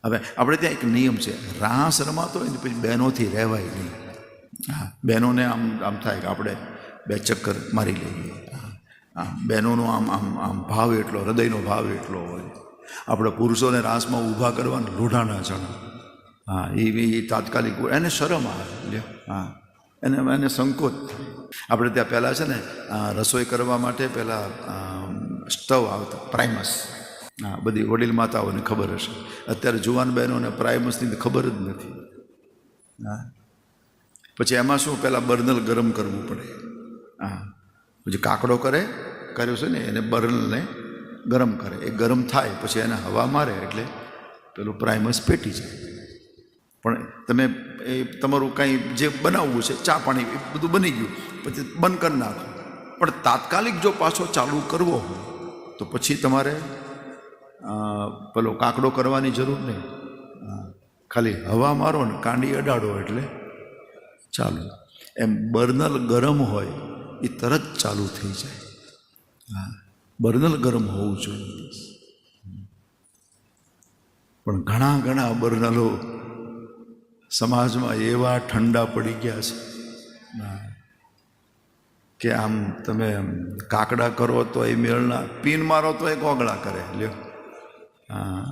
હવે આપણે ત્યાં એક નિયમ છે, રાસ રમાતો હોય ને પછી બહેનોથી રહેવાય નહીં. હા, બહેનોને આમ આમ થાય કે આપણે 2 ચક્કર મારી લઈએ. હા, બહેનોનો આમ આમ આમ ભાવ એટલો, હૃદયનો ભાવ એટલો હોય. આપણે પુરુષોને રાસમાં ઊભા કરવાના લોઢાના ચણા. હા, એ તાત્કાલિક એને શરમ આવે. હા, એને સંકોચ. આપણે ત્યાં પહેલાં છે ને રસોઈ કરવા માટે પહેલાં સ્ટવ આવતા, પ્રાઇમસ. હા, બધી વડીલ માતાઓને ખબર હશે. અત્યારે જુવાન બહેનોને પ્રાઇમસની ખબર જ નથી. હા, પછી એમાં શું, પહેલાં બર્નલ ગરમ કરવું પડે. હા, પછી કાકડો કર્યો છે ને એને બર્નલને ગરમ કરે. એ ગરમ થાય પછી એને હવા મારે એટલે પેલું પ્રાઇમસ પેટી જાય. પણ તમે એ તમારું કાંઈ જે બનાવવું છે, ચા પાણી એ બધું બની ગયું પછી બંધ કરી નાખો. પણ તાત્કાલિક જો પાછો ચાલુ કરવો હોય તો પછી તમારે પેલો કાકડો કરવાની જરૂર નહીં. ખાલી હવા મારો ને કાંડી અડાડો એટલે ચાલુ. એમ બર્નલ ગરમ હોય એ તરત ચાલુ થઈ જાય. હા, બર્નલ ગરમ હોવું જોઈએ. પણ ઘણા બર્નલો સમાજમાં એવા ઠંડા પડી ગયા છે કે આમ તમે કાકડા કરો તો એ મેળના, પીન મારો તો એ કોગળા કરે. લ્યો. હા,